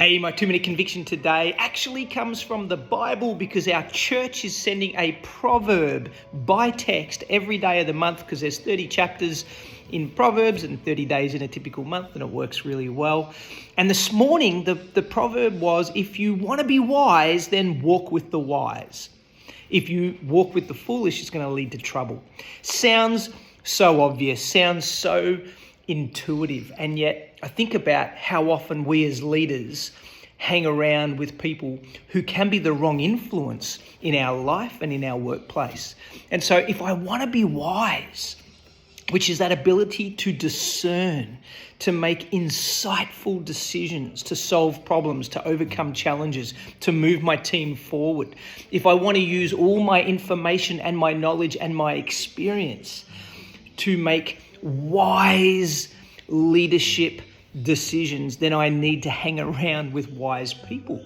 Hey, my 2-minute conviction today actually comes from the Bible because our church is sending a proverb by text every day of the month because there's 30 chapters in Proverbs and 30 days in a typical month, and it works really well. And this morning, the proverb was, if you want to be wise, then walk with the wise. If you walk with the foolish, it's going to lead to trouble. Sounds so obvious, sounds so intuitive, and yet I think about how often we as leaders hang around with people who can be the wrong influence in our life and in our workplace. And so if I want to be wise, which is that ability to discern, to make insightful decisions, to solve problems, to overcome challenges, to move my team forward, if I want to use all my information and my knowledge and my experience to make wise leadership decisions, then I need to hang around with wise people.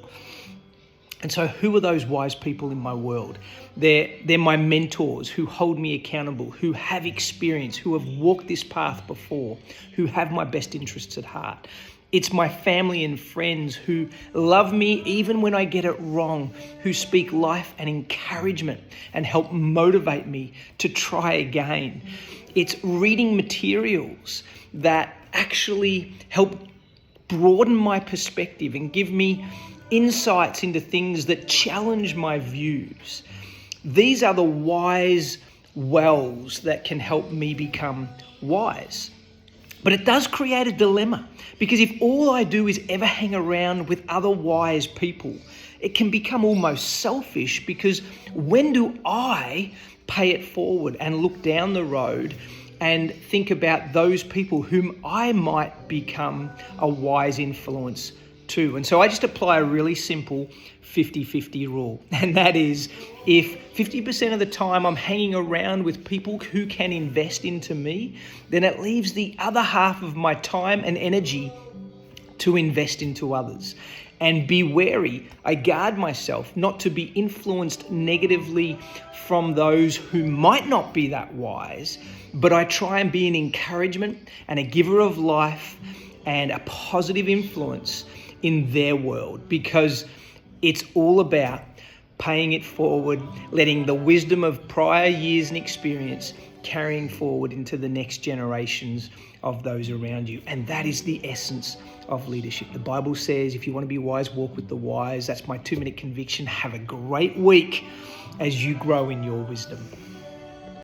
And so who are those wise people in my world? They're my mentors who hold me accountable, who have experience, who have walked this path before, who have my best interests at heart. It's my family and friends who love me even when I get it wrong, who speak life and encouragement and help motivate me to try again. It's reading materials that actually help broaden my perspective and give me insights into things that challenge my views. These are the wise wells that can help me become wise. But it does create a dilemma, because if all I do is ever hang around with other wise people, it can become almost selfish, because when do I pay it forward and look down the road and think about those people whom I might become a wise influence to? And so I just apply a really simple 50-50 rule. And that is, if 50% of the time I'm hanging around with people who can invest into me, then it leaves the other half of my time and energy to invest into others. And be wary, I guard myself not to be influenced negatively from those who might not be that wise, but I try and be an encouragement and a giver of life and a positive influence in their world, because it's all about paying it forward, letting the wisdom of prior years and experience carrying forward into the next generations of those around you. And that is the essence of leadership. The Bible says, if you want to be wise, walk with the wise. That's my 2-minute conviction. Have a great week as you grow in your wisdom.